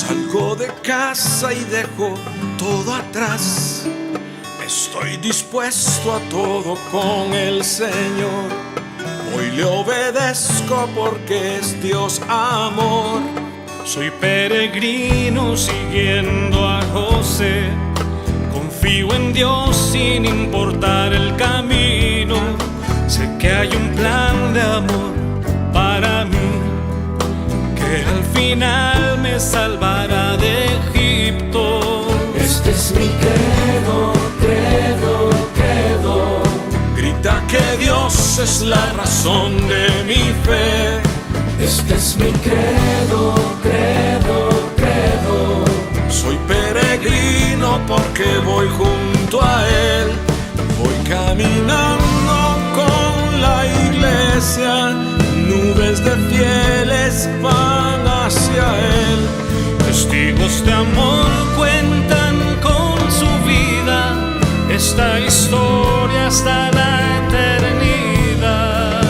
Salgo de casa y dejo todo atrás. Estoy dispuesto a todo con el Señor. Hoy le obedezco porque es Dios amor. Soy peregrino siguiendo a José. Confío en Dios sin importar el camino. Sé que hay un plan de amor para mí, que al final me salvará de Egipto. Este es mi credo, credo, credo. Grita que Dios es la razón de mi fe. Este es mi credo, credo, credo. Soy peregrino porque voy junto a Él. Voy caminando con la iglesia. Nubes de fieles van hacia Él. Testigos de amor cuentan con su vida esta historia hasta la eternidad.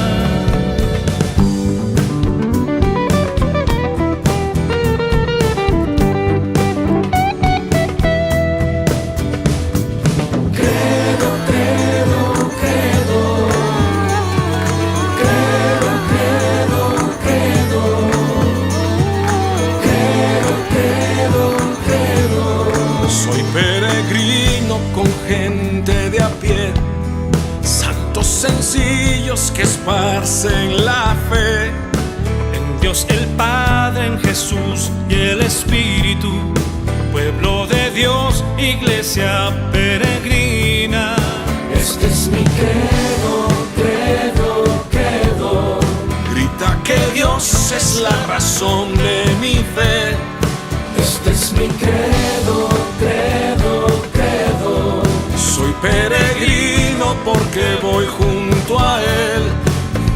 Credo, credo, credo. Credo, credo, credo. Credo, credo, credo. Soy peregrino con gente de a pie, santos sencillos que esparcen la fe. En Dios el Padre, en Jesús y el Espíritu, pueblo de Dios, iglesia peregrina. Este es mi credo, credo, credo. Grita que Dios es la razón de mi fe. Este es mi credo, credo, credo. Soy peregrino porque voy junto a Él.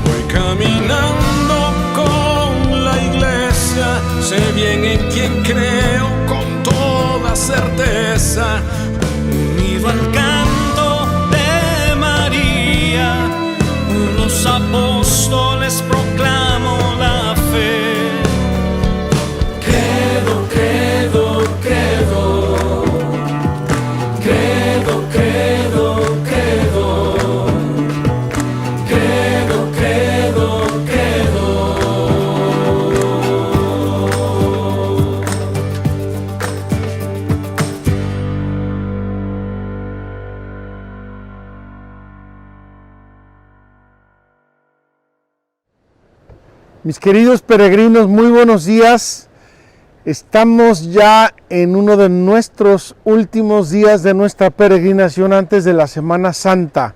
Voy caminando con la iglesia. Sé bien en quién creo con toda certeza. Unido al canto de María, los apóstoles proclamo la fe. Credo, credo, credo. Credo, credo, credo. Credo, credo, credo. Mis queridos peregrinos, muy buenos días. Estamos ya en uno de nuestros últimos días de nuestra peregrinación antes de la Semana Santa.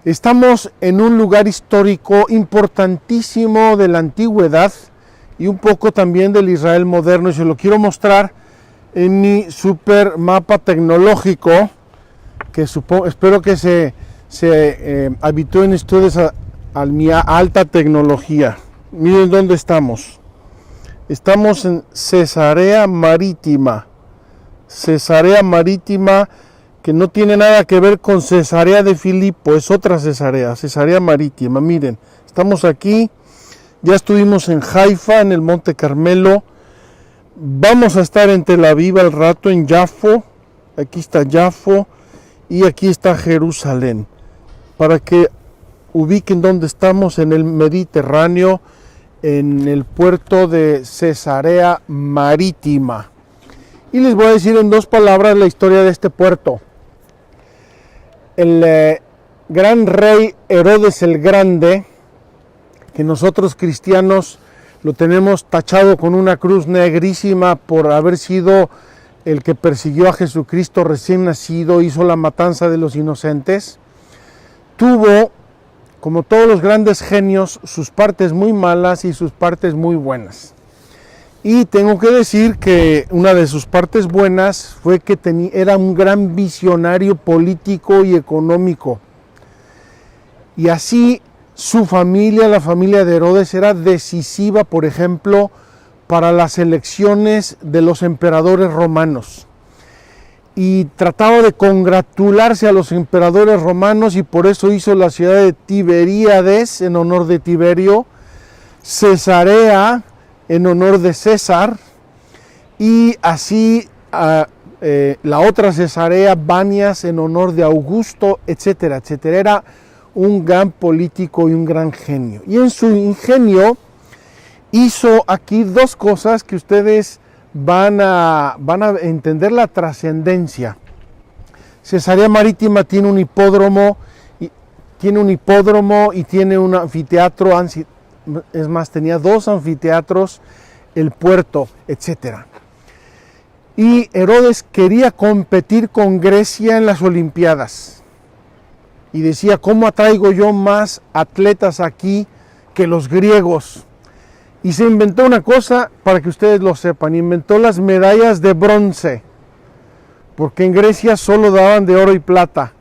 Estamos en un lugar histórico importantísimo de la antigüedad y un poco también del Israel moderno, y se lo quiero mostrar en mi super mapa tecnológico, que espero que se habitúen ustedes a mi alta tecnología. Miren dónde estamos. Estamos en Cesarea Marítima. Cesarea Marítima, que no tiene nada que ver con Cesarea de Filipo, es otra Cesarea, Cesarea Marítima. Miren, estamos aquí, ya estuvimos en Haifa, en el Monte Carmelo. Vamos a estar en Tel Aviv al rato, en Jafo. Aquí está Jafo y aquí está Jerusalén. Para que ubiquen dónde estamos, en el Mediterráneo, en el puerto de Cesarea Marítima. Y les voy a decir en dos palabras la historia de este puerto. El gran rey Herodes el Grande, que nosotros cristianos lo tenemos tachado con una cruz negrísima por haber sido el que persiguió a Jesucristo recién nacido, hizo la matanza de los inocentes, tuvo, como todos los grandes genios, sus partes muy malas y sus partes muy buenas. Y tengo que decir que una de sus partes buenas fue que era un gran visionario político y económico. Y así su familia, la familia de Herodes, era decisiva, por ejemplo, para las elecciones de los emperadores romanos. Y trataba de congratularse a los emperadores romanos, y por eso hizo la ciudad de Tiberíades en honor de Tiberio, Cesarea en honor de César, y así la otra Cesarea Banias en honor de Augusto, etcétera, etcétera. Era un gran político y un gran genio. Y en su ingenio hizo aquí dos cosas que ustedes van a entender la trascendencia. Cesarea Marítima tiene un hipódromo y tiene un anfiteatro, es más, tenía dos anfiteatros, el puerto, etcétera. Y Herodes quería competir con Grecia en las Olimpiadas. Y decía, ¿cómo atraigo yo más atletas aquí que los griegos? Y se inventó una cosa, para que ustedes lo sepan, inventó las medallas de bronce. Porque en Grecia solo daban de oro y plata.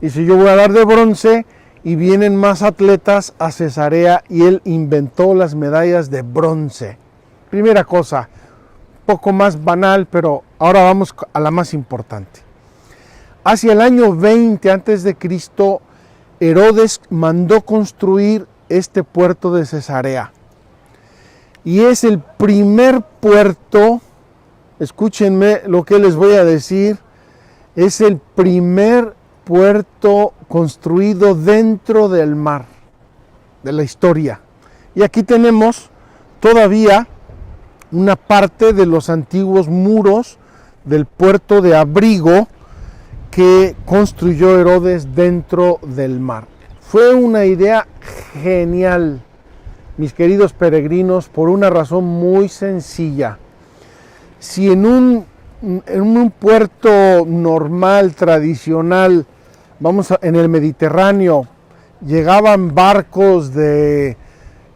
Y si yo voy a dar de bronce, y vienen más atletas a Cesarea, y él inventó las medallas de bronce. Primera cosa, poco más banal, pero ahora vamos a la más importante. Hacia el año 20 a.C., Herodes mandó construir este puerto de Cesarea. Y es el primer puerto, escúchenme lo que les voy a decir, es el primer puerto construido dentro del mar, de la historia. Y aquí tenemos todavía una parte de los antiguos muros del puerto de abrigo que construyó Herodes dentro del mar. Fue una idea genial, mis queridos peregrinos, por una razón muy sencilla. Si en un puerto normal, tradicional, en el Mediterráneo, llegaban barcos de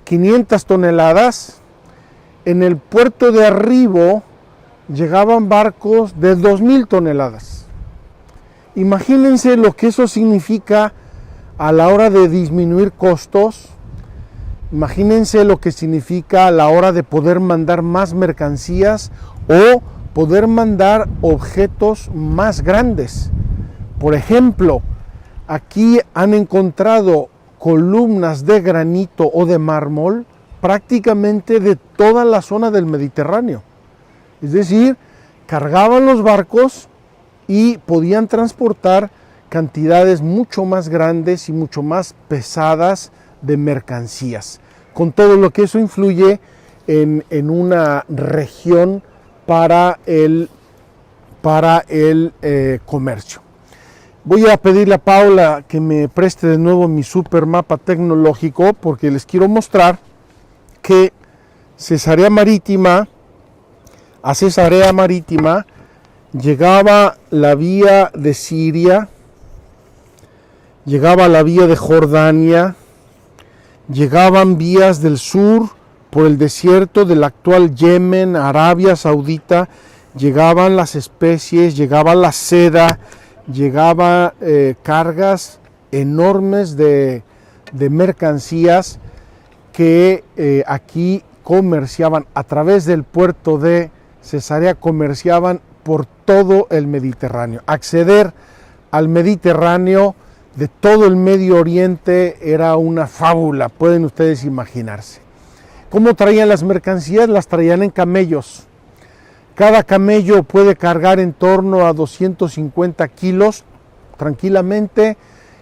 500 toneladas, en el puerto de Arribo llegaban barcos de 2,000 toneladas. Imagínense lo que eso significa a la hora de disminuir costos. Imagínense lo que significa a la hora de poder mandar más mercancías o poder mandar objetos más grandes. Por ejemplo, aquí han encontrado columnas de granito o de mármol prácticamente de toda la zona del Mediterráneo. Es decir, cargaban los barcos y podían transportar cantidades mucho más grandes y mucho más pesadas de mercancías, con todo lo que eso influye en una región para el comercio. Voy a pedirle a Paula que me preste de nuevo mi super mapa tecnológico, porque les quiero mostrar que a Cesarea Marítima llegaba la vía de Siria, llegaba la vía de Jordania, llegaban vías del sur por el desierto del actual Yemen, Arabia Saudita, llegaban las especies, llegaba la seda, llegaba cargas enormes de mercancías que aquí comerciaban a través del puerto de Cesarea, comerciaban por todo el Mediterráneo. Acceder al Mediterráneo de todo el Medio Oriente era una fábula, pueden ustedes imaginarse. ¿Cómo traían las mercancías? Las traían en camellos. Cada camello puede cargar en torno a 250 kilos tranquilamente,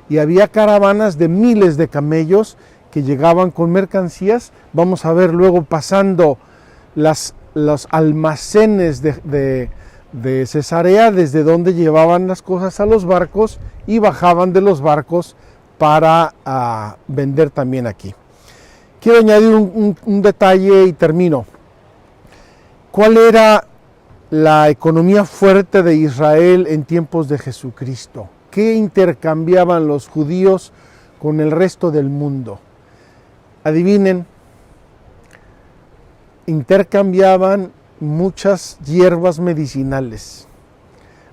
y había caravanas de miles de camellos que llegaban con mercancías. Vamos a ver luego pasando los almacenes de Cesarea, desde donde llevaban las cosas a los barcos y bajaban de los barcos para vender también aquí. Quiero añadir un detalle y termino. ¿Cuál era la economía fuerte de Israel en tiempos de Jesucristo? ¿Qué intercambiaban los judíos con el resto del mundo? Adivinen, intercambiaban muchas hierbas medicinales.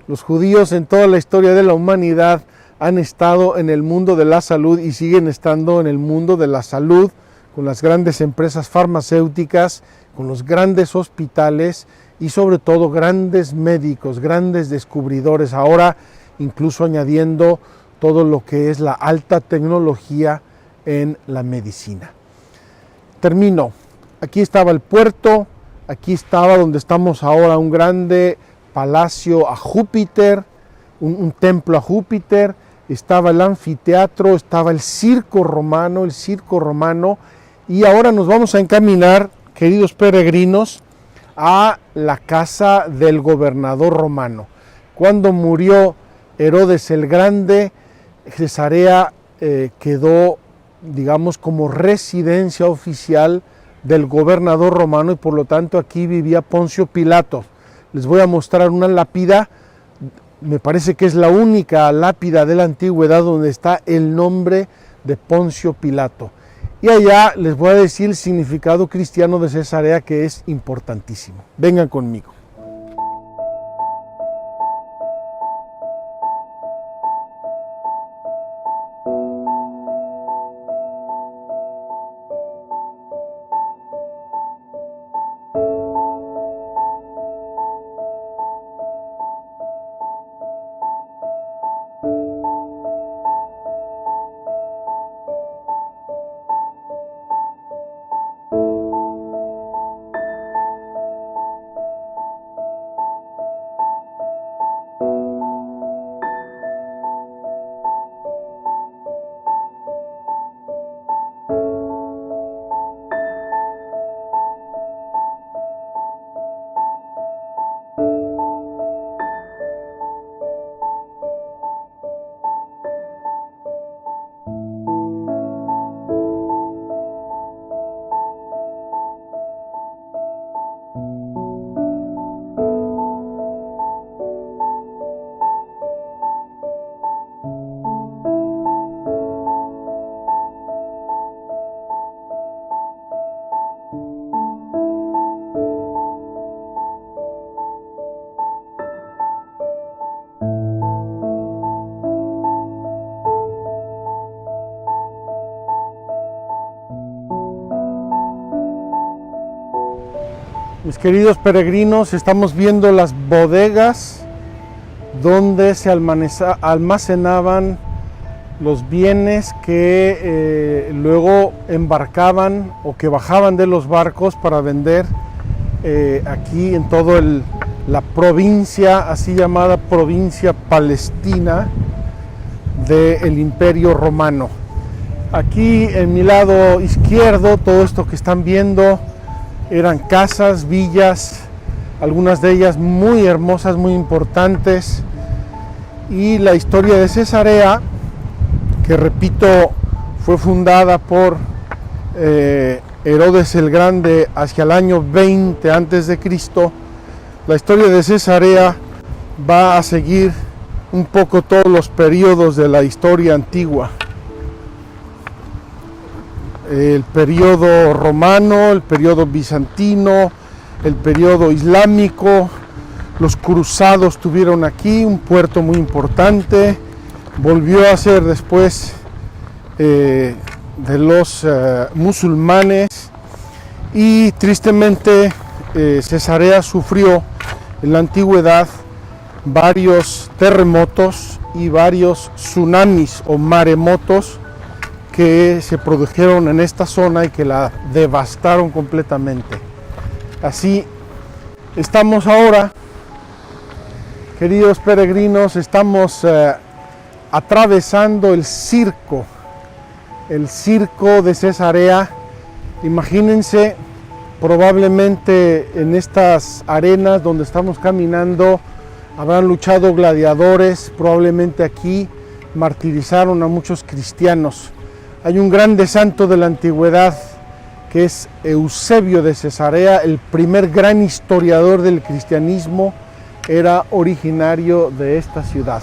Los judíos en toda la historia de la humanidad han estado en el mundo de la salud y siguen estando en el mundo de la salud, con las grandes empresas farmacéuticas, con los grandes hospitales y sobre todo grandes médicos, grandes descubridores, ahora incluso añadiendo todo lo que es la alta tecnología en la medicina. Termino. Aquí estaba el puerto, Aquí estaba donde estamos ahora, un grande palacio a Júpiter, un templo a Júpiter, estaba el anfiteatro, estaba el circo romano, y ahora nos vamos a encaminar, queridos peregrinos, a la casa del gobernador romano. Cuando murió Herodes el Grande, Cesarea quedó, digamos, como residencia oficial del gobernador romano, y por lo tanto aquí vivía Poncio Pilato. Les voy a mostrar una lápida, me parece que es la única lápida de la antigüedad donde está el nombre de Poncio Pilato. Y allá les voy a decir el significado cristiano de Cesarea, que es importantísimo. Vengan conmigo. Mis queridos peregrinos, estamos viendo las bodegas donde se almacenaban los bienes que luego embarcaban o que bajaban de los barcos para vender aquí en toda la provincia, así llamada provincia palestina del Imperio Romano. Aquí en mi lado izquierdo, todo esto que están viendo eran casas, villas, algunas de ellas muy hermosas, muy importantes. Y la historia de Cesarea, que repito, fue fundada por Herodes el Grande hacia el año 20 a.C. La historia de Cesarea va a seguir un poco todos los periodos de la historia antigua. El periodo romano, el periodo bizantino, el periodo islámico. Los cruzados tuvieron aquí un puerto muy importante. Volvió a ser después de los musulmanes, y tristemente Cesarea sufrió en la antigüedad varios terremotos y varios tsunamis o maremotos que se produjeron en esta zona y que la devastaron completamente. Así estamos ahora, queridos peregrinos, estamos atravesando el circo de Cesarea. Imagínense, probablemente en estas arenas donde estamos caminando habrán luchado gladiadores, probablemente aquí martirizaron a muchos cristianos. Hay un grande santo de la antigüedad que es Eusebio de Cesarea, el primer gran historiador del cristianismo, era originario de esta ciudad.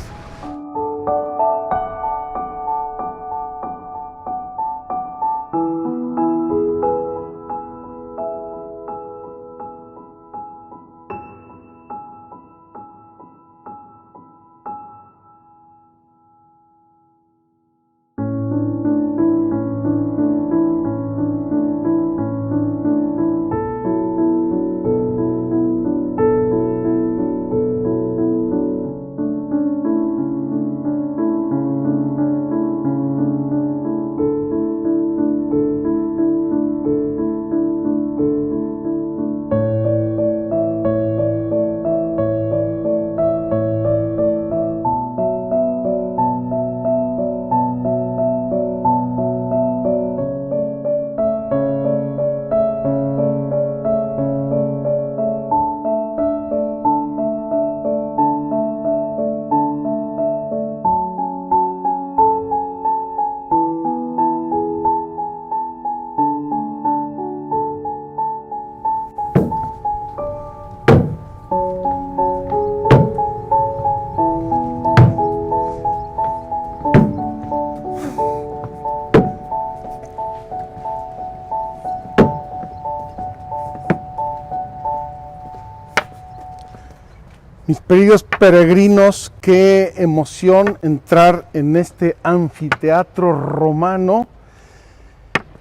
Mis queridos peregrinos, qué emoción entrar en este anfiteatro romano,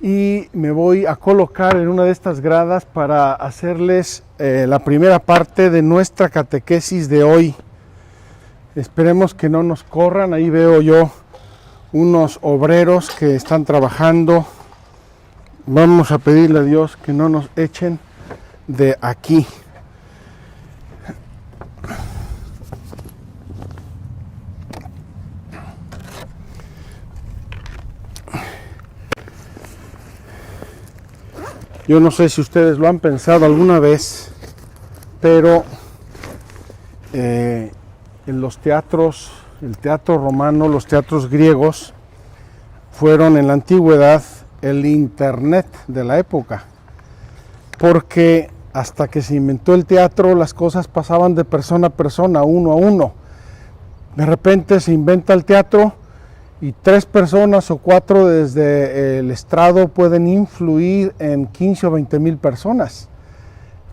y me voy a colocar en una de estas gradas para hacerles la primera parte de nuestra catequesis de hoy. Esperemos que no nos corran. Ahí veo yo unos obreros que están trabajando. Vamos a pedirle a Dios que no nos echen de aquí. Yo no sé si ustedes lo han pensado alguna vez, pero en los teatros, el teatro romano, los teatros griegos, fueron en la antigüedad el internet de la época, porque hasta que se inventó el teatro las cosas pasaban de persona a persona, uno a uno. De repente se inventa el teatro y 3 personas o 4 desde el estrado pueden influir en 15 o 20 mil personas.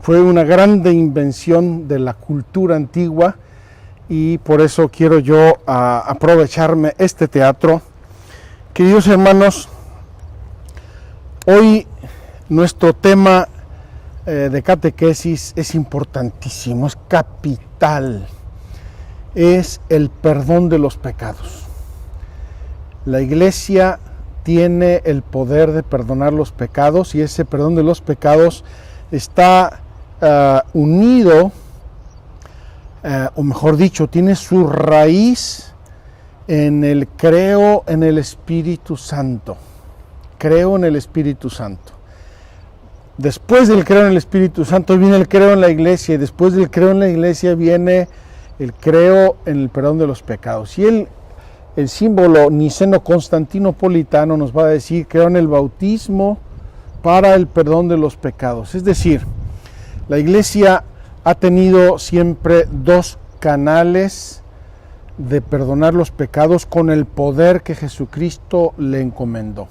Fue una grande invención de la cultura antigua, y por eso quiero yo aprovecharme este teatro. Queridos hermanos, hoy nuestro tema de catequesis es importantísimo, es capital. Es el perdón de los pecados. La Iglesia tiene el poder de perdonar los pecados, y ese perdón de los pecados está unido, o mejor dicho, tiene su raíz en el creo en el Espíritu Santo. Creo en el Espíritu Santo. Después del creo en el Espíritu Santo viene el creo en la Iglesia, y después del creo en la Iglesia viene el creo en el perdón de los pecados. Y el símbolo niceno-constantinopolitano nos va a decir: creo en el bautismo para el perdón de los pecados. Es decir, la Iglesia ha tenido siempre 2 canales de perdonar los pecados con el poder que Jesucristo le encomendó.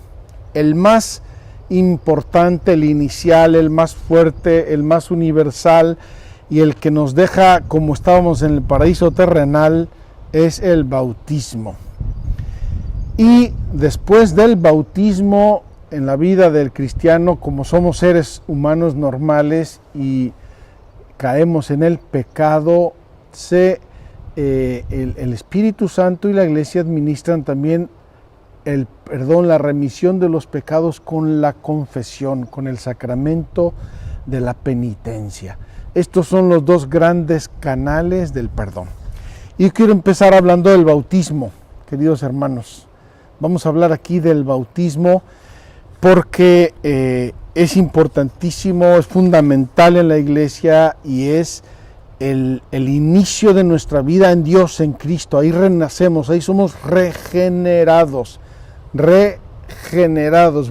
El más importante, el inicial, el más fuerte, el más universal, y el que nos deja como estábamos en el paraíso terrenal, es el bautismo. Y después del bautismo, en la vida del cristiano, como somos seres humanos normales y caemos en el pecado, el Espíritu Santo y la Iglesia administran también el perdón, la remisión de los pecados con la confesión, con el sacramento de la penitencia. Estos son los 2 grandes canales del perdón. Y quiero empezar hablando del bautismo, queridos hermanos. Vamos a hablar aquí del bautismo porque es importantísimo, es fundamental en la Iglesia, y es el inicio de nuestra vida en Dios, en Cristo. Ahí renacemos, ahí somos regenerados,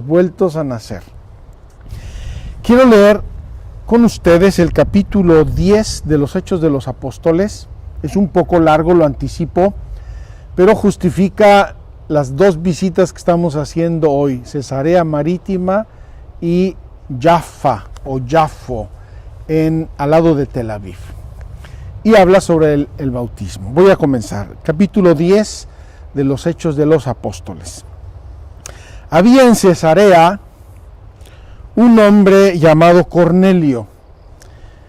vueltos a nacer. Quiero leer con ustedes el capítulo 10 de los Hechos de los Apóstoles. Es un poco largo, lo anticipo, pero justifica las 2 visitas que estamos haciendo hoy: Cesarea Marítima y Jaffa o Jaffo, al lado de Tel Aviv. Y habla sobre el bautismo. Voy a comenzar. Capítulo 10 de los Hechos de los Apóstoles. Había en Cesarea un hombre llamado Cornelio,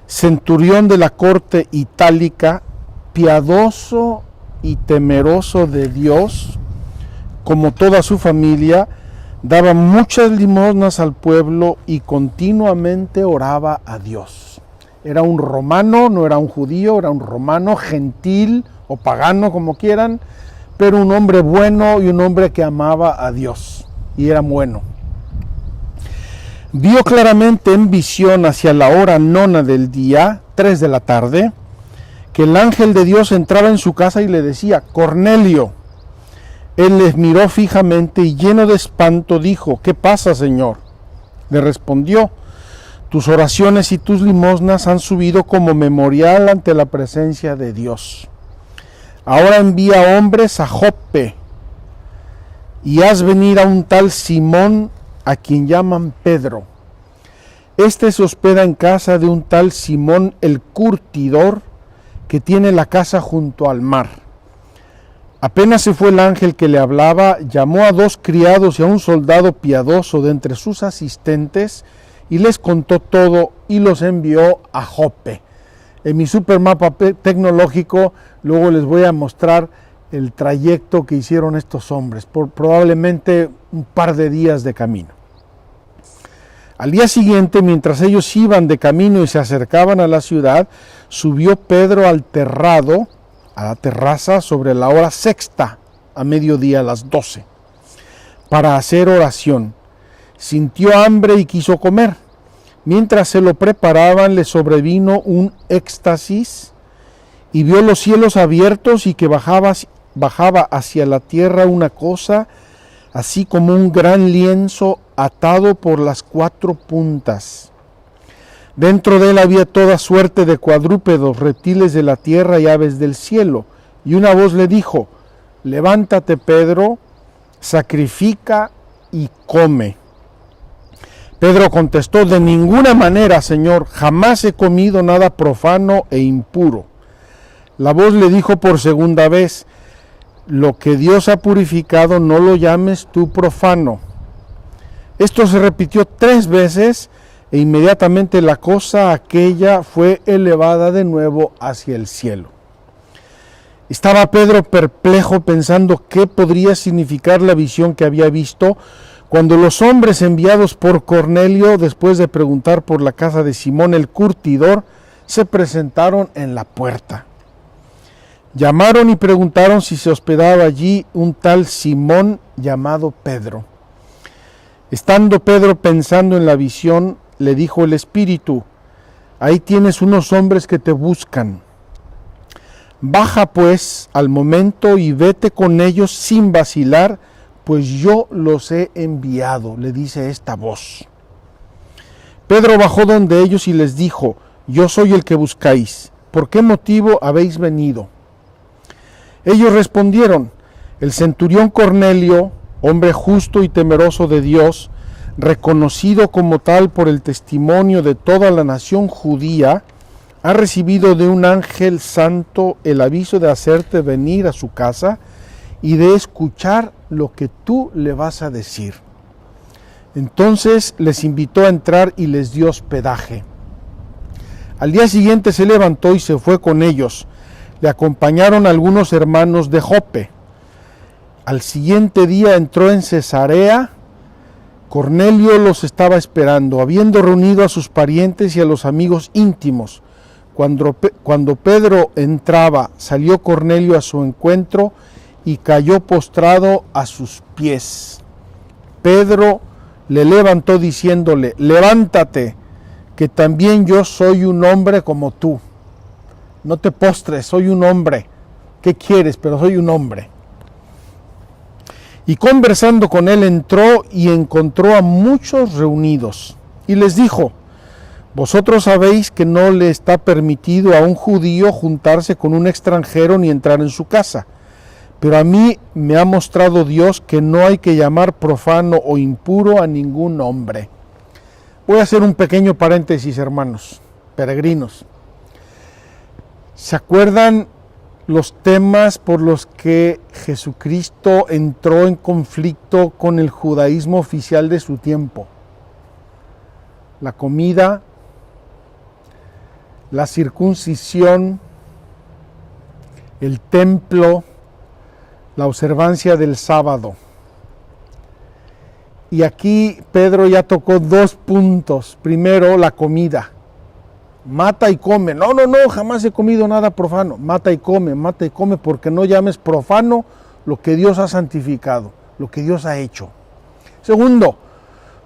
centurión de la corte itálica, piadoso y temeroso de Dios, como toda su familia, daba muchas limosnas al pueblo y continuamente oraba a Dios. Era un romano, no era un judío, era un romano, gentil o pagano, como quieran, pero un hombre bueno y un hombre que amaba a Dios, y era bueno. Vio claramente en visión hacia la hora 9 del día, 3 de la tarde, que el ángel de Dios entraba en su casa y le decía: Cornelio. Él les miró fijamente y lleno de espanto dijo: ¿Qué pasa, Señor? Le respondió: tus oraciones y tus limosnas han subido como memorial ante la presencia de Dios. Ahora envía hombres a Joppe y haz venir a un tal Simón, a quien llaman Pedro. Este se hospeda en casa de un tal Simón el curtidor, que tiene la casa junto al mar. Apenas se fue el ángel que le hablaba, llamó a 2 criados y a un soldado piadoso de entre sus asistentes y les contó todo y los envió a Jope. En mi supermapa tecnológico luego les voy a mostrar el trayecto que hicieron estos hombres, por probablemente un par de días de camino. Al día siguiente, mientras ellos iban de camino y se acercaban a la ciudad, subió Pedro al terrado, a la terraza, sobre la hora sexta, a mediodía, a las 12, para hacer oración. Sintió hambre y quiso comer. Mientras se lo preparaban, le sobrevino un éxtasis y vio los cielos abiertos y que bajaba hacia la tierra una cosa, así como un gran lienzo atado por las 4 puntas. Dentro de él había toda suerte de cuadrúpedos, reptiles de la tierra y aves del cielo. Y una voz le dijo: levántate, Pedro, sacrifica y come. Pedro contestó: de ninguna manera, Señor, jamás he comido nada profano e impuro. La voz le dijo por segunda vez: lo que Dios ha purificado no lo llames tú profano. Esto se repitió 3 veces e inmediatamente la cosa aquella fue elevada de nuevo hacia el cielo. Estaba Pedro perplejo pensando qué podría significar la visión que había visto, cuando los hombres enviados por Cornelio, después de preguntar por la casa de Simón el curtidor, se presentaron en la puerta. Llamaron y preguntaron si se hospedaba allí un tal Simón llamado Pedro. Estando Pedro pensando en la visión, le dijo el Espíritu: ahí tienes unos hombres que te buscan. Baja pues al momento y vete con ellos sin vacilar, pues yo los he enviado, le dice esta voz. Pedro bajó donde ellos y les dijo: yo soy el que buscáis. ¿Por qué motivo habéis venido? Ellos respondieron: el centurión Cornelio, hombre justo y temeroso de Dios, reconocido como tal por el testimonio de toda la nación judía, ha recibido de un ángel santo el aviso de hacerte venir a su casa y de escuchar lo que tú le vas a decir. Entonces les invitó a entrar y les dio hospedaje. Al día siguiente se levantó y se fue con ellos. Le acompañaron algunos hermanos de Jope. Al siguiente día entró en Cesarea. Cornelio los estaba esperando, habiendo reunido a sus parientes y a los amigos íntimos. Cuando Pedro entraba, salió Cornelio a su encuentro y cayó postrado a sus pies. Pedro le levantó diciéndole: levántate, que también yo soy un hombre como tú. No te postres, soy un hombre. ¿Qué quieres? Pero soy un hombre. Y conversando con él entró y encontró a muchos reunidos. Y les dijo: vosotros sabéis que no le está permitido a un judío juntarse con un extranjero ni entrar en su casa. Pero a mí me ha mostrado Dios que no hay que llamar profano o impuro a ningún hombre. Voy a hacer un pequeño paréntesis, hermanos, peregrinos. ¿Se acuerdan los temas por los que Jesucristo entró en conflicto con el judaísmo oficial de su tiempo? La comida, la circuncisión, el templo, la observancia del sábado. Y aquí Pedro ya tocó 2 puntos. Primero, la comida. Mata y come. No, jamás he comido nada profano. Mata y come, porque no llames profano lo que Dios ha santificado, lo que Dios ha hecho. Segundo,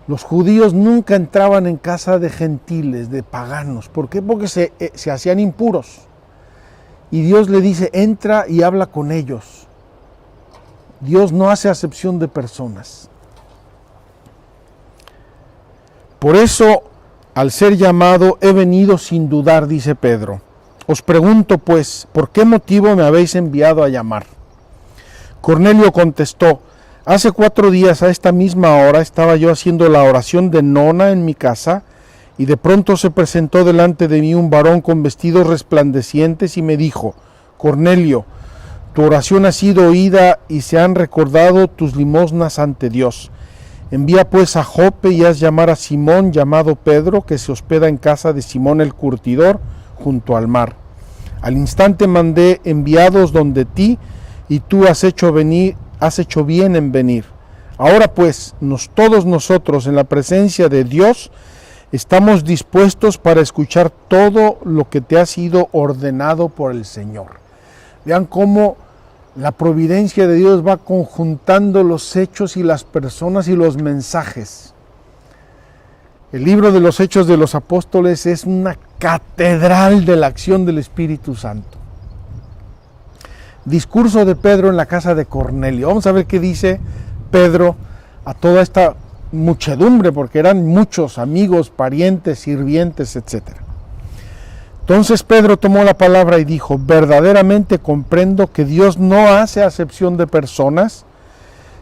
los judíos nunca entraban en casa de gentiles, de paganos. ¿Por qué? Porque se hacían impuros. Y Dios le dice: entra y habla con ellos. Dios no hace acepción de personas. Por eso, al ser llamado, he venido sin dudar, dice Pedro. Os pregunto, pues, ¿por qué motivo me habéis enviado a llamar? Cornelio contestó: hace 4 días a esta misma hora estaba yo haciendo la oración de nona en mi casa, Y de pronto se presentó delante de mí un varón con vestidos resplandecientes y me dijo: Cornelio, tu oración ha sido oída y se han recordado tus limosnas ante Dios. Envía pues a Jope y haz llamar a Simón, llamado Pedro, que se hospeda en casa de Simón el curtidor, junto al mar. Al instante mandé enviados donde ti, y tú has hecho bien en venir. Ahora pues, todos nosotros en la presencia de Dios estamos dispuestos para escuchar todo lo que te ha sido ordenado por el Señor. Vean cómo la providencia de Dios va conjuntando los hechos y las personas y los mensajes. El libro de los Hechos de los Apóstoles es una catedral de la acción del Espíritu Santo. Discurso de Pedro en la casa de Cornelio. Vamos a ver qué dice Pedro a toda esta muchedumbre, porque eran muchos amigos, parientes, sirvientes, etc. Entonces Pedro tomó la palabra y dijo: verdaderamente comprendo que Dios no hace acepción de personas,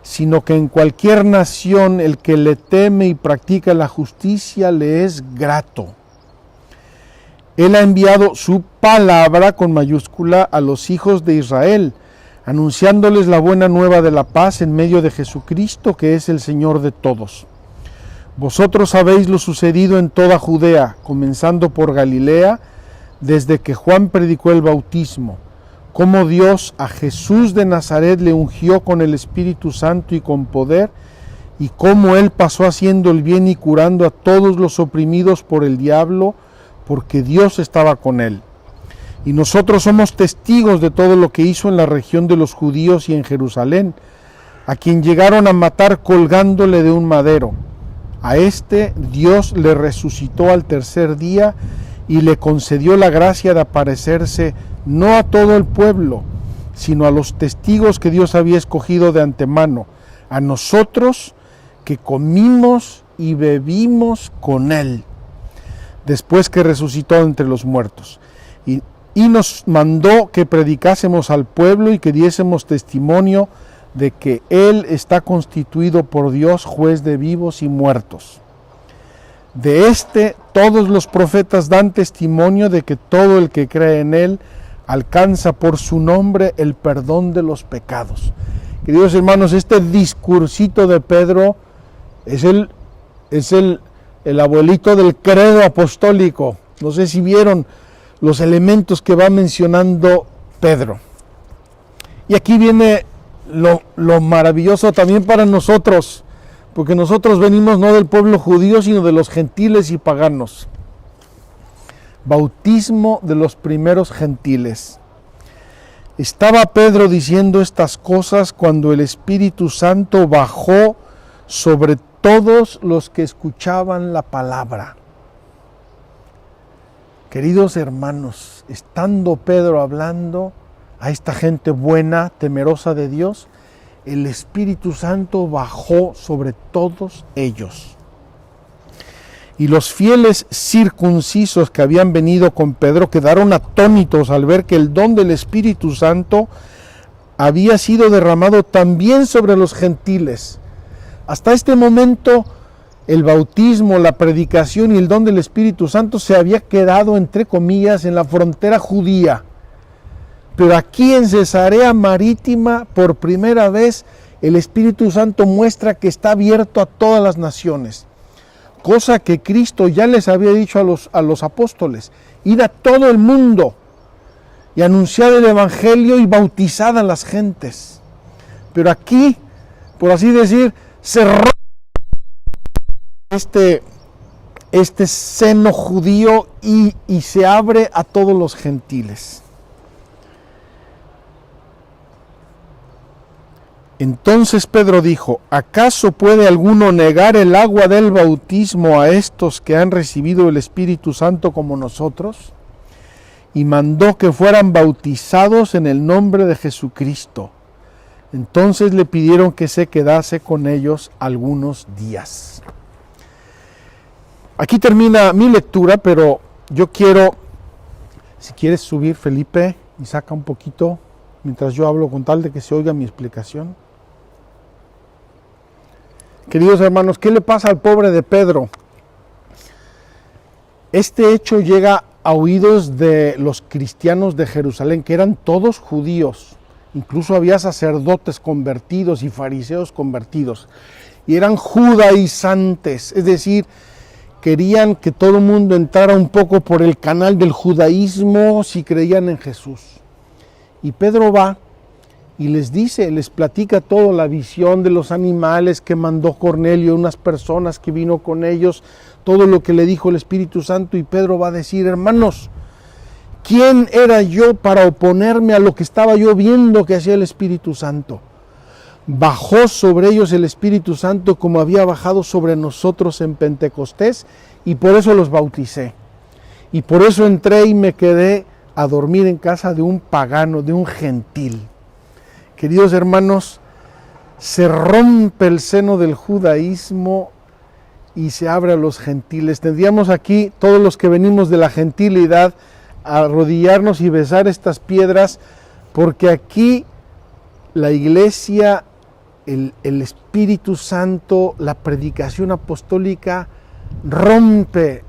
sino que en cualquier nación el que le teme y practica la justicia le es grato. Él ha enviado su palabra con mayúscula a los hijos de Israel, anunciándoles la buena nueva de la paz en medio de Jesucristo, que es el Señor de todos. Vosotros sabéis lo sucedido en toda Judea, comenzando por Galilea, desde que Juan predicó el bautismo, cómo Dios a Jesús de Nazaret le ungió con el Espíritu Santo y con poder, y cómo él pasó haciendo el bien y curando a todos los oprimidos por el diablo, porque Dios estaba con él. Y nosotros somos testigos de todo lo que hizo en la región de los judíos y en Jerusalén, a quien llegaron a matar colgándole de un madero. A este Dios le resucitó al tercer día y le concedió la gracia de aparecerse no a todo el pueblo, sino a los testigos que Dios había escogido de antemano, a nosotros que comimos y bebimos con él, después que resucitó entre los muertos. Y nos mandó que predicásemos al pueblo y que diésemos testimonio de que él está constituido por Dios juez de vivos y muertos. De este todos los profetas dan testimonio de que todo el que cree en él alcanza por su nombre el perdón de los pecados. Queridos hermanos, este discursito de Pedro es el abuelito del credo apostólico. No sé si vieron los elementos que va mencionando Pedro. Y aquí viene lo maravilloso también para nosotros, porque nosotros venimos no del pueblo judío, sino de los gentiles y paganos. Bautismo de los primeros gentiles. Estaba Pedro diciendo estas cosas cuando el Espíritu Santo bajó sobre todos los que escuchaban la palabra. Queridos hermanos, estando Pedro hablando a esta gente buena, temerosa de Dios, el Espíritu Santo bajó sobre todos ellos. Y los fieles circuncisos que habían venido con Pedro quedaron atónitos al ver que el don del Espíritu Santo había sido derramado también sobre los gentiles. Hasta este momento, el bautismo, la predicación y el don del Espíritu Santo se había quedado, entre comillas, en la frontera judía. Pero aquí en Cesarea Marítima, por primera vez, el Espíritu Santo muestra que está abierto a todas las naciones. Cosa que Cristo ya les había dicho a los apóstoles: ir a todo el mundo y anunciar el Evangelio y bautizar a las gentes. Pero aquí, por así decir, se rompe este seno judío y se abre a todos los gentiles. Entonces Pedro dijo: ¿acaso puede alguno negar el agua del bautismo a estos que han recibido el Espíritu Santo como nosotros? Y mandó que fueran bautizados en el nombre de Jesucristo. Entonces le pidieron que se quedase con ellos algunos días. Aquí termina mi lectura, pero yo quiero, si quieres subir, Felipe, y saca un poquito mientras yo hablo, con tal de que se oiga mi explicación. Queridos hermanos, ¿qué le pasa al pobre de Pedro? Este hecho llega a oídos de los cristianos de Jerusalén, que eran todos judíos. Incluso había sacerdotes convertidos y fariseos convertidos. Y eran judaizantes, es decir, querían que todo el mundo entrara un poco por el canal del judaísmo si creían en Jesús. Y Pedro va y les dice, les platica toda la visión de los animales que mandó Cornelio, unas personas que vino con ellos, todo lo que le dijo el Espíritu Santo. Y Pedro va a decir: hermanos, ¿quién era yo para oponerme a lo que estaba yo viendo que hacía el Espíritu Santo? Bajó sobre ellos el Espíritu Santo como había bajado sobre nosotros en Pentecostés, y por eso los bauticé. Y por eso entré y me quedé a dormir en casa de un pagano, de un gentil. Queridos hermanos, se rompe el seno del judaísmo y se abre a los gentiles. Tendríamos aquí, todos los que venimos de la gentilidad, a arrodillarnos y besar estas piedras, porque aquí la iglesia, el Espíritu Santo, la predicación apostólica rompe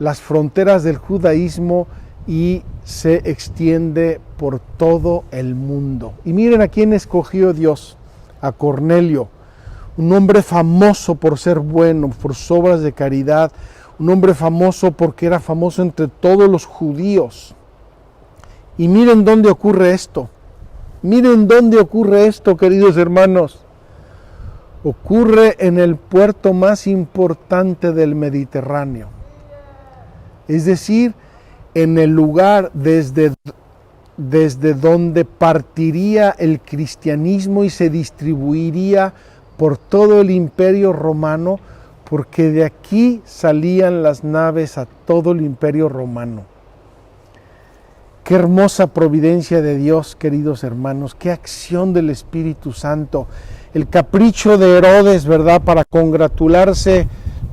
las fronteras del judaísmo y se extiende por todo el mundo. Y miren a quién escogió Dios: a Cornelio, un hombre famoso por ser bueno, por sus obras de caridad, un hombre famoso porque era famoso entre todos los judíos. Y miren dónde ocurre esto. Miren dónde ocurre esto, queridos hermanos. Ocurre en el puerto más importante del Mediterráneo. Es decir, en el lugar desde donde partiría el cristianismo y se distribuiría por todo el imperio romano, porque de aquí salían las naves a todo el imperio romano. Qué hermosa providencia de Dios, queridos hermanos, qué acción del Espíritu Santo. El capricho de Herodes, ¿verdad?, para congratularse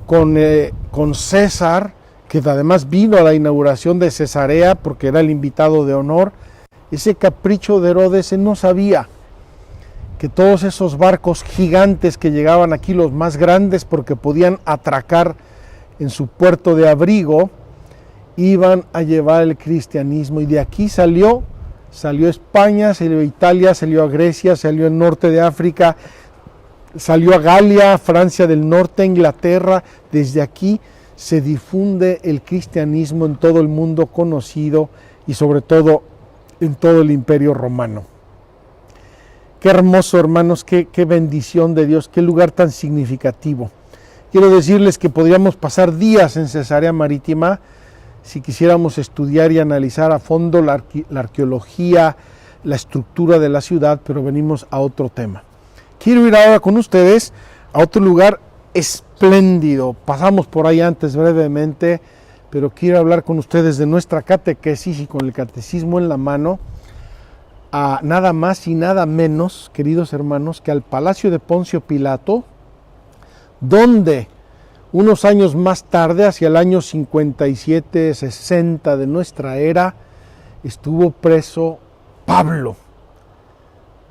con César, que además vino a la inauguración de Cesarea porque era el invitado de honor. Ese capricho de Herodes, él no sabía que todos esos barcos gigantes que llegaban aquí, los más grandes porque podían atracar en su puerto de abrigo, iban a llevar el cristianismo. Y de aquí salió España, salió Italia, salió a Grecia, salió el norte de África, salió a Galia, Francia del Norte, Inglaterra. Desde aquí se difunde el cristianismo en todo el mundo conocido y sobre todo en todo el imperio romano. Qué hermoso, hermanos, qué bendición de Dios, qué lugar tan significativo. Quiero decirles que podríamos pasar días en Cesarea Marítima si quisiéramos estudiar y analizar a fondo la arqueología, la estructura de la ciudad, pero venimos a otro tema. Quiero ir ahora con ustedes a otro lugar espléndido. Pasamos por ahí antes brevemente, pero quiero hablar con ustedes de nuestra catequesis y con el catecismo en la mano, a nada más y nada menos, queridos hermanos, que al palacio de Poncio Pilato, donde unos años más tarde, hacia el año 57-60 de nuestra era, estuvo preso Pablo,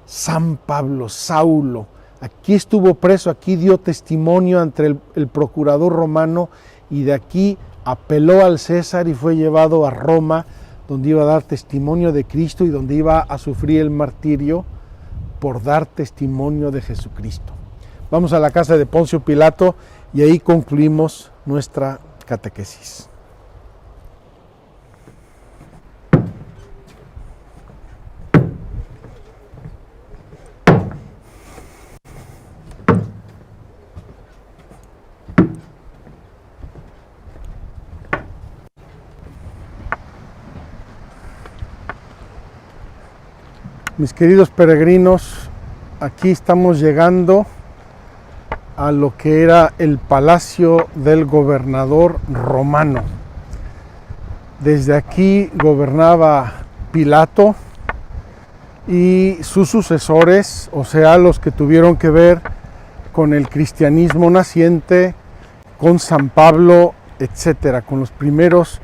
San Pablo, Saulo. Aquí estuvo preso, aquí dio testimonio ante el procurador romano y de aquí apeló al César y fue llevado a Roma, donde iba a dar testimonio de Cristo y donde iba a sufrir el martirio por dar testimonio de Jesucristo. Vamos a la casa de Poncio Pilato y ahí concluimos nuestra catequesis. Mis queridos peregrinos, aquí estamos llegando a lo que era el palacio del gobernador romano. Desde aquí gobernaba Pilato y sus sucesores, o sea, los que tuvieron que ver con el cristianismo naciente, con San Pablo, etcétera, con los primeros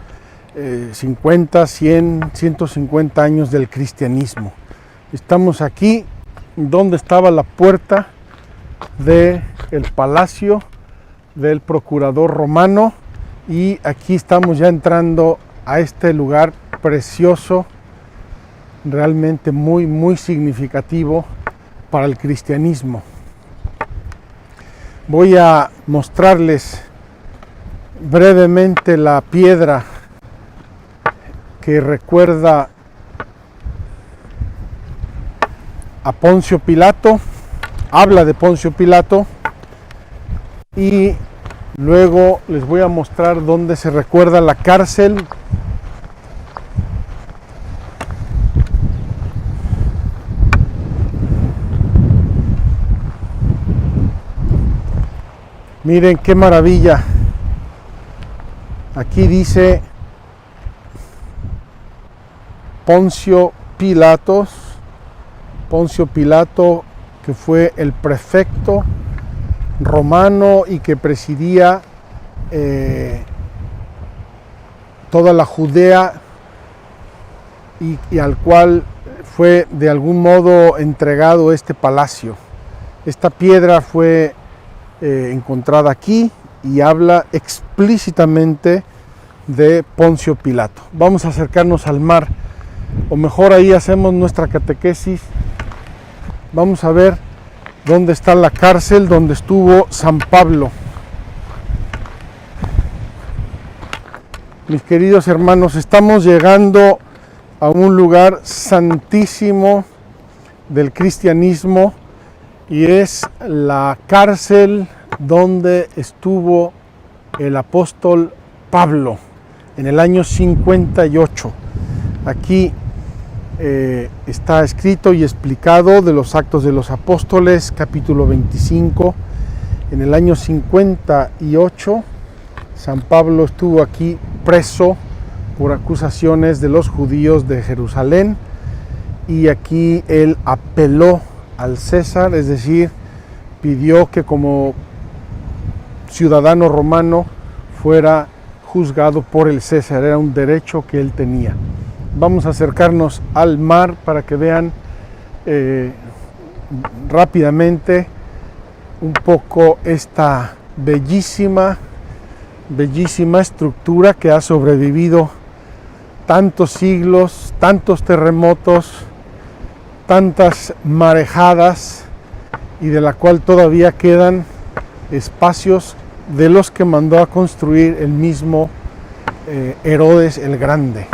50, 100, 150 años del cristianismo. Estamos aquí donde estaba la puerta del palacio del procurador romano Y aquí estamos ya entrando a este lugar precioso, realmente muy, muy significativo para el cristianismo. Voy a mostrarles brevemente la piedra que recuerda a Poncio Pilato, habla de Poncio Pilato, y luego les voy a mostrar dónde se recuerda la cárcel. Miren qué maravilla. Aquí dice Poncio Pilato, que fue el prefecto romano y que presidía toda la Judea y al cual fue de algún modo entregado este palacio. Esta piedra fue encontrada aquí y habla explícitamente de Poncio Pilato. Vamos a acercarnos al mar, o mejor ahí hacemos nuestra catequesis. Vamos a ver dónde está la cárcel donde estuvo San Pablo. Mis queridos hermanos, estamos llegando a un lugar santísimo del cristianismo, y es la cárcel donde estuvo el apóstol Pablo en el año 58. Aquí está escrito y explicado de los Actos de los Apóstoles, capítulo 25. En el año 58, San Pablo estuvo aquí preso por acusaciones de los judíos de Jerusalén, y aquí él apeló al César, es decir, pidió que como ciudadano romano fuera juzgado por el César. Era un derecho que él tenía. Vamos a acercarnos al mar para que vean rápidamente un poco esta bellísima estructura que ha sobrevivido tantos siglos, tantos terremotos, tantas marejadas, y de la cual todavía quedan espacios de los que mandó a construir el mismo Herodes el Grande.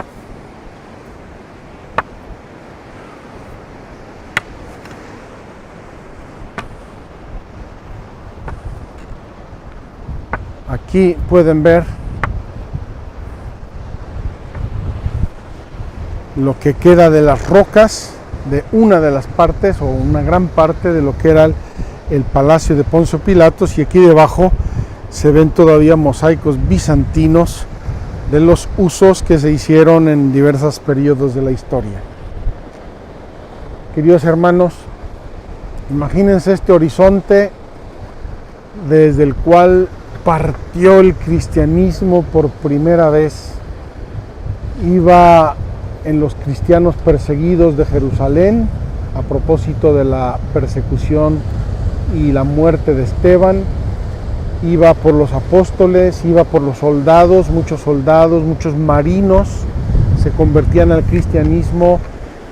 Aquí pueden ver lo que queda de las rocas de una de las partes, o una gran parte de lo que era el palacio de Poncio Pilato, y aquí debajo se ven todavía mosaicos bizantinos de los usos que se hicieron en diversos periodos de la historia. Queridos hermanos, imagínense este horizonte desde el cual partió el cristianismo por primera vez. Iba en los cristianos perseguidos de Jerusalén a propósito de la persecución y la muerte de Esteban. Iba por los apóstoles, iba por los soldados, muchos marinos se convertían al cristianismo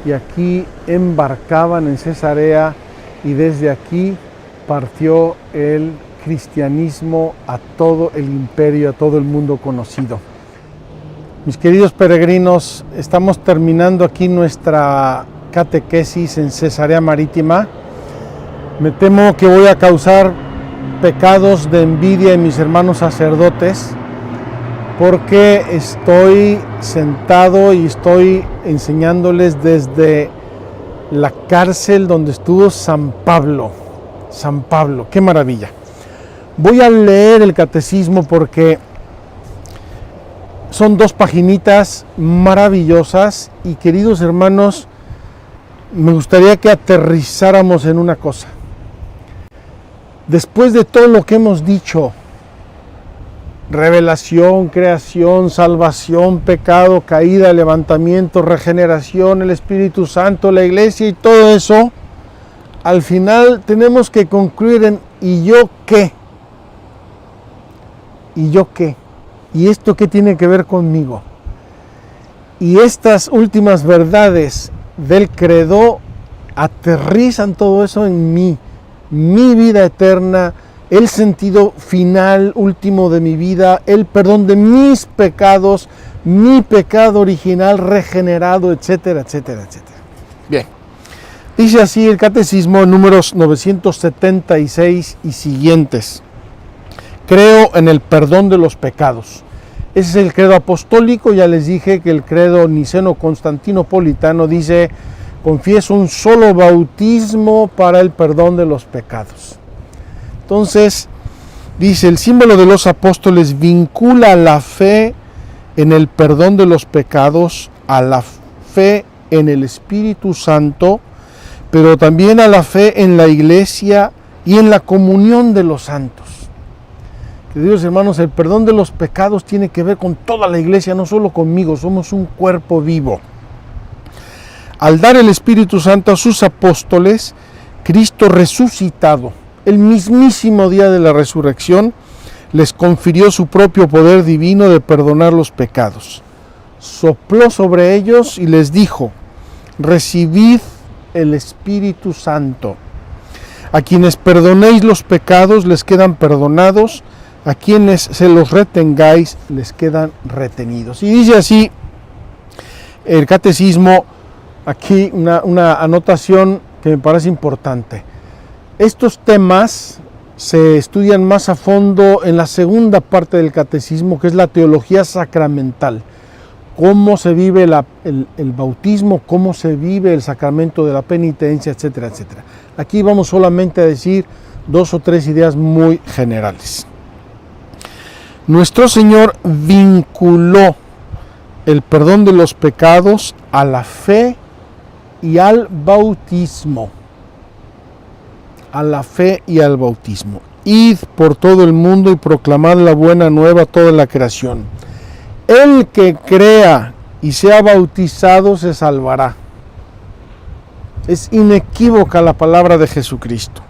y aquí embarcaban en Cesarea, y desde aquí partió el cristianismo a todo el imperio, a todo el mundo conocido. Mis queridos peregrinos, estamos terminando aquí nuestra catequesis en Cesarea Marítima. Me temo que voy a causar pecados de envidia en mis hermanos sacerdotes, porque estoy sentado y estoy enseñándoles desde la cárcel donde estuvo San Pablo. San Pablo, qué maravilla. Voy a leer el catecismo porque son 2 paginitas maravillosas, y queridos hermanos, me gustaría que aterrizáramos en una cosa. Después de todo lo que hemos dicho, revelación, creación, salvación, pecado, caída, levantamiento, regeneración, el Espíritu Santo, la iglesia y todo eso, al final tenemos que concluir en ¿y yo qué? ¿Y yo qué? ¿Y esto qué tiene que ver conmigo? Y estas últimas verdades del credo aterrizan todo eso en mí, mi vida eterna, el sentido final, último de mi vida, el perdón de mis pecados, mi pecado original regenerado, etcétera, etcétera, etcétera. Bien, dice así el Catecismo, números 976 y siguientes. Creo en el perdón de los pecados. Ese es el credo apostólico. Ya les dije que el credo niceno-constantinopolitano dice: confieso un solo bautismo para el perdón de los pecados. Entonces, dice, el símbolo de los apóstoles vincula la fe en el perdón de los pecados a la fe en el Espíritu Santo, pero también a la fe en la Iglesia y en la comunión de los santos. Queridos hermanos, el perdón de los pecados tiene que ver con toda la Iglesia, no solo conmigo, somos un cuerpo vivo. Al dar el Espíritu Santo a sus apóstoles, Cristo resucitado, el mismísimo día de la resurrección, les confirió su propio poder divino de perdonar los pecados. Sopló sobre ellos y les dijo: recibid el Espíritu Santo. A quienes perdonéis los pecados les quedan perdonados, a quienes se los retengáis les quedan retenidos. Y dice así el Catecismo, aquí una anotación que me parece importante. Estos temas se estudian más a fondo en la segunda parte del Catecismo, que es la teología sacramental. Cómo se vive el bautismo, cómo se vive el sacramento de la penitencia, etcétera, etcétera. Aquí vamos solamente a decir 2 o 3 ideas muy generales. Nuestro Señor vinculó el perdón de los pecados a la fe y al bautismo. A la fe y al bautismo. Id por todo el mundo y proclamad la buena nueva a toda la creación. El que crea y sea bautizado se salvará. Es inequívoca la palabra de Jesucristo.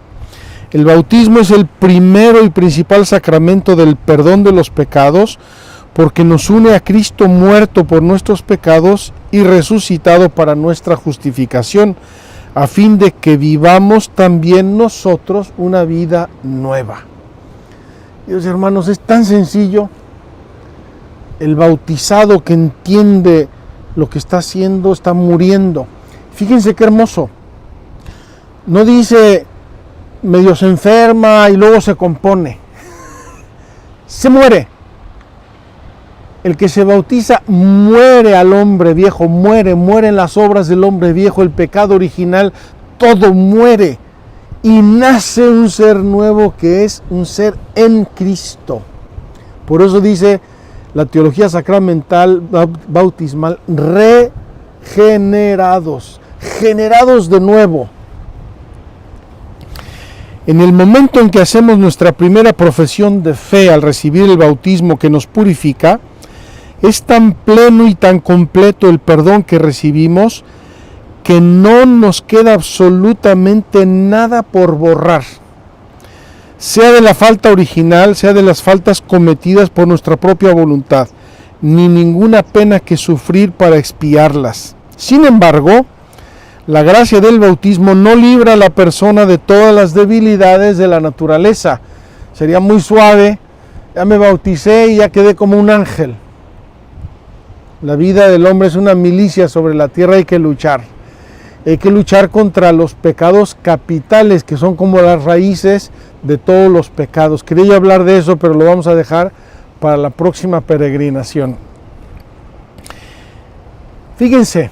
El bautismo es el primero y principal sacramento del perdón de los pecados, porque nos une a Cristo muerto por nuestros pecados y resucitado para nuestra justificación, a fin de que vivamos también nosotros una vida nueva. Dios, hermanos, es tan sencillo. El bautizado que entiende lo que está haciendo está muriendo. Fíjense qué hermoso. No dice medio se enferma y luego se compone. Se muere. El que se bautiza muere al hombre viejo, mueren las obras del hombre viejo, el pecado original, todo muere. Y nace un ser nuevo que es un ser en Cristo. Por eso dice la teología sacramental bautismal, regenerados, generados de nuevo. En el momento en que hacemos nuestra primera profesión de fe al recibir el bautismo que nos purifica, es tan pleno y tan completo el perdón que recibimos que no nos queda absolutamente nada por borrar. Sea de la falta original, sea de las faltas cometidas por nuestra propia voluntad, ni ninguna pena que sufrir para expiarlas. Sin embargo, la gracia del bautismo no libra a la persona de todas las debilidades de la naturaleza. Sería muy suave, ya me bauticé y ya quedé como un ángel. La vida del hombre es una milicia sobre la tierra, hay que luchar. Hay que luchar contra los pecados capitales, que son como las raíces de todos los pecados. Quería hablar de eso, pero lo vamos a dejar para la próxima peregrinación. Fíjense,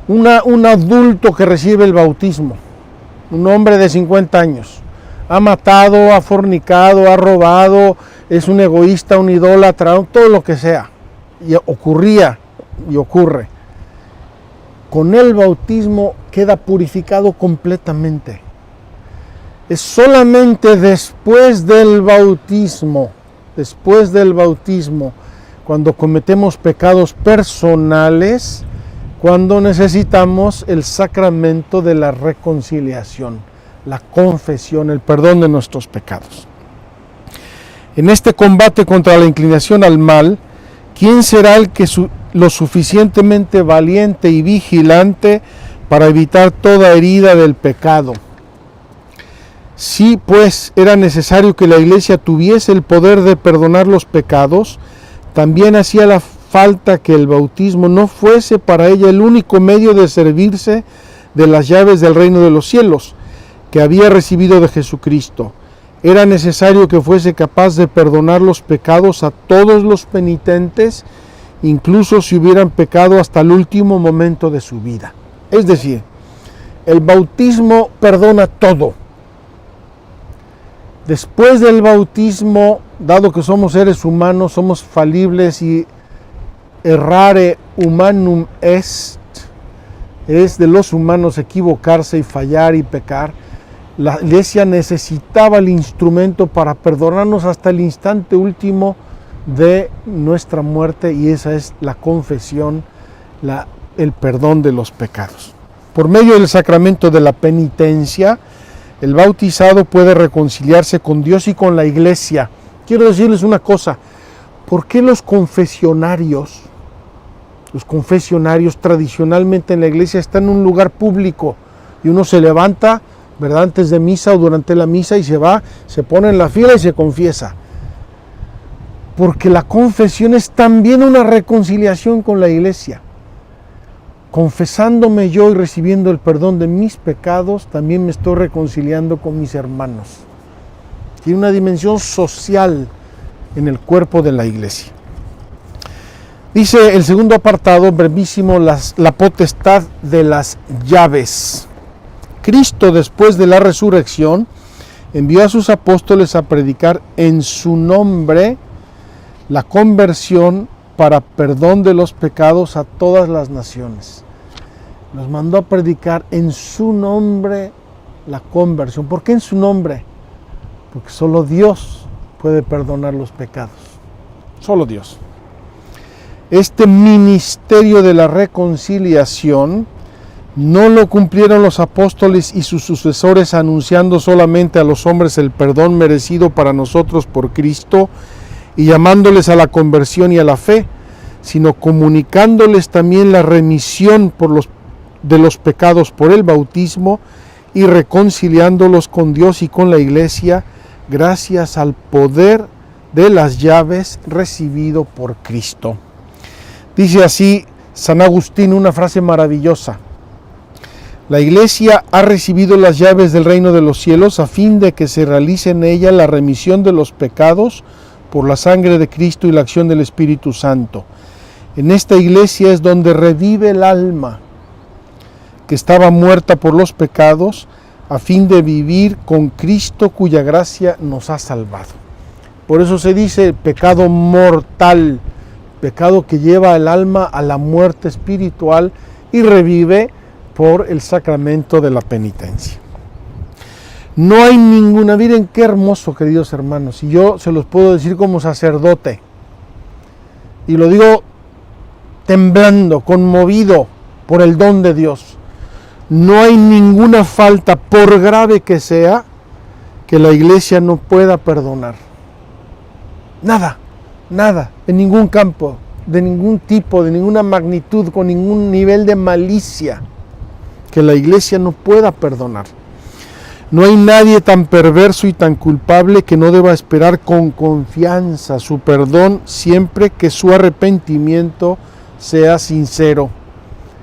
un adulto que recibe el bautismo, un hombre de 50 años, ha matado, ha fornicado, ha robado, es un egoísta, un idólatra, todo lo que sea, y ocurría y ocurre. Con el bautismo queda purificado completamente. Es solamente después del bautismo, cuando cometemos pecados personales, cuando necesitamos el sacramento de la reconciliación, la confesión, el perdón de nuestros pecados. En este combate contra la inclinación al mal, ¿quién será el que lo suficientemente valiente y vigilante para evitar toda herida del pecado? Si pues era necesario que la iglesia tuviese el poder de perdonar los pecados, también hacía la falta que el bautismo no fuese para ella el único medio de servirse de las llaves del reino de los cielos que había recibido de Jesucristo. Era necesario que fuese capaz de perdonar los pecados a todos los penitentes, incluso si hubieran pecado hasta el último momento de su vida. Es decir, el bautismo perdona todo. Después del bautismo, dado que somos seres humanos, somos falibles y errare humanum est, es de los humanos equivocarse y fallar y pecar. La iglesia necesitaba el instrumento para perdonarnos hasta el instante último de nuestra muerte, y esa es la confesión, el perdón de los pecados. Por medio del sacramento de la penitencia, el bautizado puede reconciliarse con Dios y con la iglesia. Quiero decirles una cosa: ¿por qué los confesionarios tradicionalmente en la iglesia están en un lugar público y uno se levanta, ¿verdad?, antes de misa o durante la misa y se va, se pone en la fila y se confiesa? Porque la confesión es también una reconciliación con la iglesia. Confesándome yo y recibiendo el perdón de mis pecados, también me estoy reconciliando con mis hermanos. Tiene una dimensión social en el cuerpo de la iglesia. Dice el segundo apartado, brevísimo, la potestad de las llaves. Cristo, después de la resurrección, envió a sus apóstoles a predicar en su nombre la conversión para perdón de los pecados a todas las naciones. Nos mandó a predicar en su nombre la conversión. ¿Por qué en su nombre? Porque solo Dios puede perdonar los pecados. Solo Dios. Este ministerio de la reconciliación no lo cumplieron los apóstoles y sus sucesores anunciando solamente a los hombres el perdón merecido para nosotros por Cristo y llamándoles a la conversión y a la fe, sino comunicándoles también la remisión de los pecados por el bautismo y reconciliándolos con Dios y con la iglesia gracias al poder de las llaves recibido por Cristo. Dice así San Agustín una frase maravillosa: la iglesia ha recibido las llaves del reino de los cielos a fin de que se realice en ella la remisión de los pecados por la sangre de Cristo y la acción del Espíritu Santo. En esta iglesia es donde revive el alma que estaba muerta por los pecados, a fin de vivir con Cristo, cuya gracia nos ha salvado. Por eso se dice pecado mortal, pecado que lleva el alma a la muerte espiritual y revive por el sacramento de la penitencia. No hay ninguna, miren qué hermoso, queridos hermanos, y yo se los puedo decir como sacerdote, y lo digo temblando, conmovido por el don de Dios. No hay ninguna falta, por grave que sea, que la iglesia no pueda perdonar. Nada, nada, en ningún campo, de ningún tipo, de ninguna magnitud, con ningún nivel de malicia, que la iglesia no pueda perdonar. No hay nadie tan perverso y tan culpable que no deba esperar con confianza su perdón siempre que su arrepentimiento sea sincero.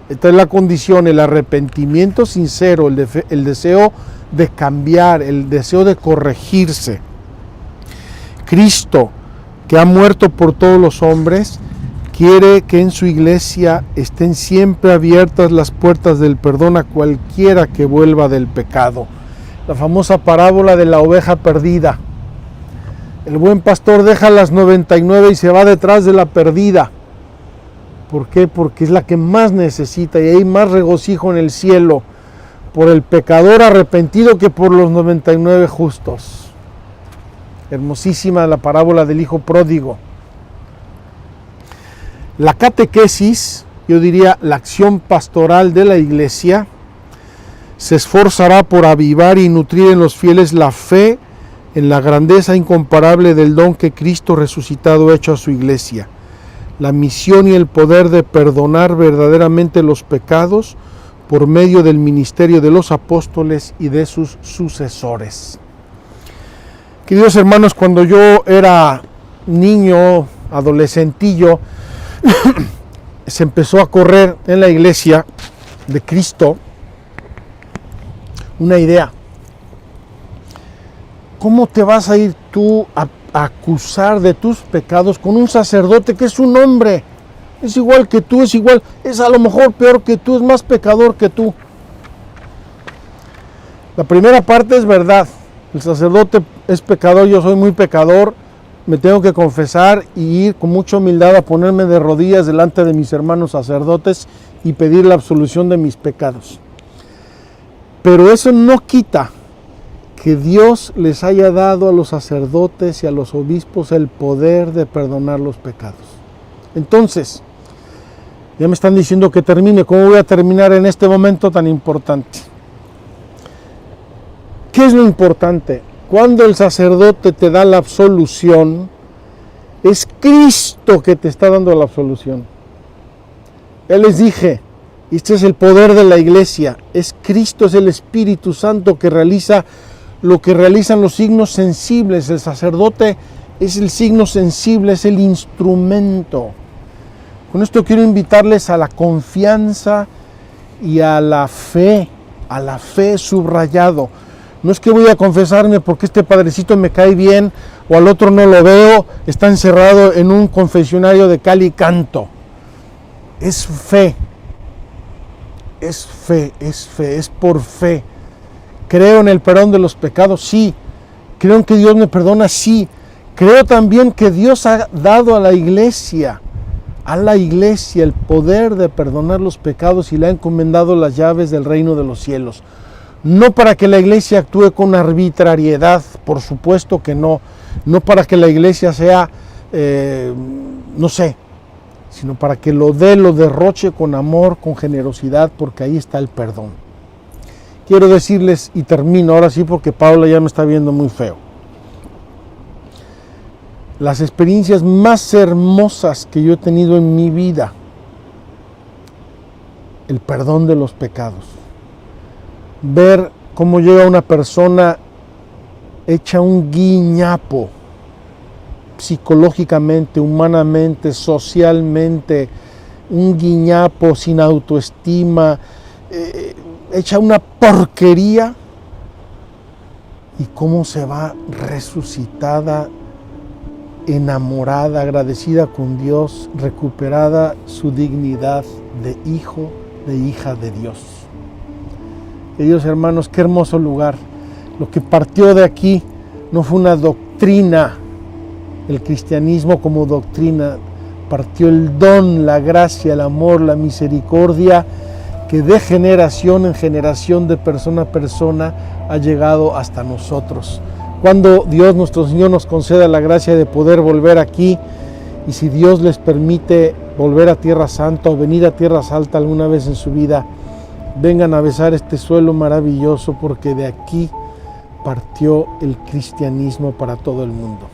Esta es la condición, el arrepentimiento sincero, el deseo de cambiar, el deseo de corregirse. Cristo, que ha muerto por todos los hombres, quiere que en su iglesia estén siempre abiertas las puertas del perdón a cualquiera que vuelva del pecado. La famosa parábola de la oveja perdida. El buen pastor deja las 99 y se va detrás de la perdida. ¿Por qué? Porque es la que más necesita y hay más regocijo en el cielo por el pecador arrepentido que por los 99 justos. Hermosísima la parábola del hijo pródigo. La catequesis, yo diría la acción pastoral de la iglesia, se esforzará por avivar y nutrir en los fieles la fe en la grandeza incomparable del don que Cristo resucitado ha hecho a su iglesia, la misión y el poder de perdonar verdaderamente los pecados por medio del ministerio de los apóstoles y de sus sucesores. Queridos hermanos, cuando yo era niño, adolescentillo, se empezó a correr en la iglesia de Cristo una idea. ¿Cómo te vas a ir tú a acusar de tus pecados con un sacerdote que es un hombre? Es igual que tú, es a lo mejor peor que tú, es más pecador que tú. La primera parte es verdad. El sacerdote es pecador, yo soy muy pecador. Me tengo que confesar y ir con mucha humildad a ponerme de rodillas delante de mis hermanos sacerdotes y pedir la absolución de mis pecados. Pero eso no quita que Dios les haya dado a los sacerdotes y a los obispos el poder de perdonar los pecados. Entonces, ya me están diciendo que termine. ¿Cómo voy a terminar en este momento tan importante? ¿Qué es lo importante? Cuando el sacerdote te da la absolución, es Cristo que te está dando la absolución. Ya les dije, este es el poder de la iglesia, es Cristo, es el Espíritu Santo que realiza lo que realizan los signos sensibles. El sacerdote es el signo sensible, es el instrumento. Con esto quiero invitarles a la confianza y a la fe subrayado. No es que voy a confesarme porque este padrecito me cae bien o al otro no lo veo, está encerrado en un confesionario de cal y canto. Es fe, es por fe. ¿Creo en el perdón de los pecados? Sí. ¿Creo en que Dios me perdona? Sí. Creo también que Dios ha dado a la iglesia el poder de perdonar los pecados y le ha encomendado las llaves del reino de los cielos. No para que la iglesia actúe con arbitrariedad, por supuesto que no. No para que la iglesia sea, sino para que lo derroche con amor, con generosidad, porque ahí está el perdón. Quiero decirles, y termino ahora sí porque Paula ya me está viendo muy feo. Las experiencias más hermosas que yo he tenido en mi vida, el perdón de los pecados. Ver cómo llega una persona hecha un guiñapo, psicológicamente, humanamente, socialmente, un guiñapo sin autoestima, hecha una porquería, y cómo se va resucitada, enamorada, agradecida con Dios, recuperada su dignidad de hijo, de hija de Dios. Queridos hermanos, qué hermoso lugar. Lo que partió de aquí no fue una doctrina, el cristianismo como doctrina, partió el don, la gracia, el amor, la misericordia, que de generación en generación, de persona a persona, ha llegado hasta nosotros. Cuando Dios nuestro Señor nos conceda la gracia de poder volver aquí, y si Dios les permite volver a Tierra Santa o venir a Tierra Alta alguna vez en su vida, vengan a besar este suelo maravilloso, porque de aquí partió el cristianismo para todo el mundo.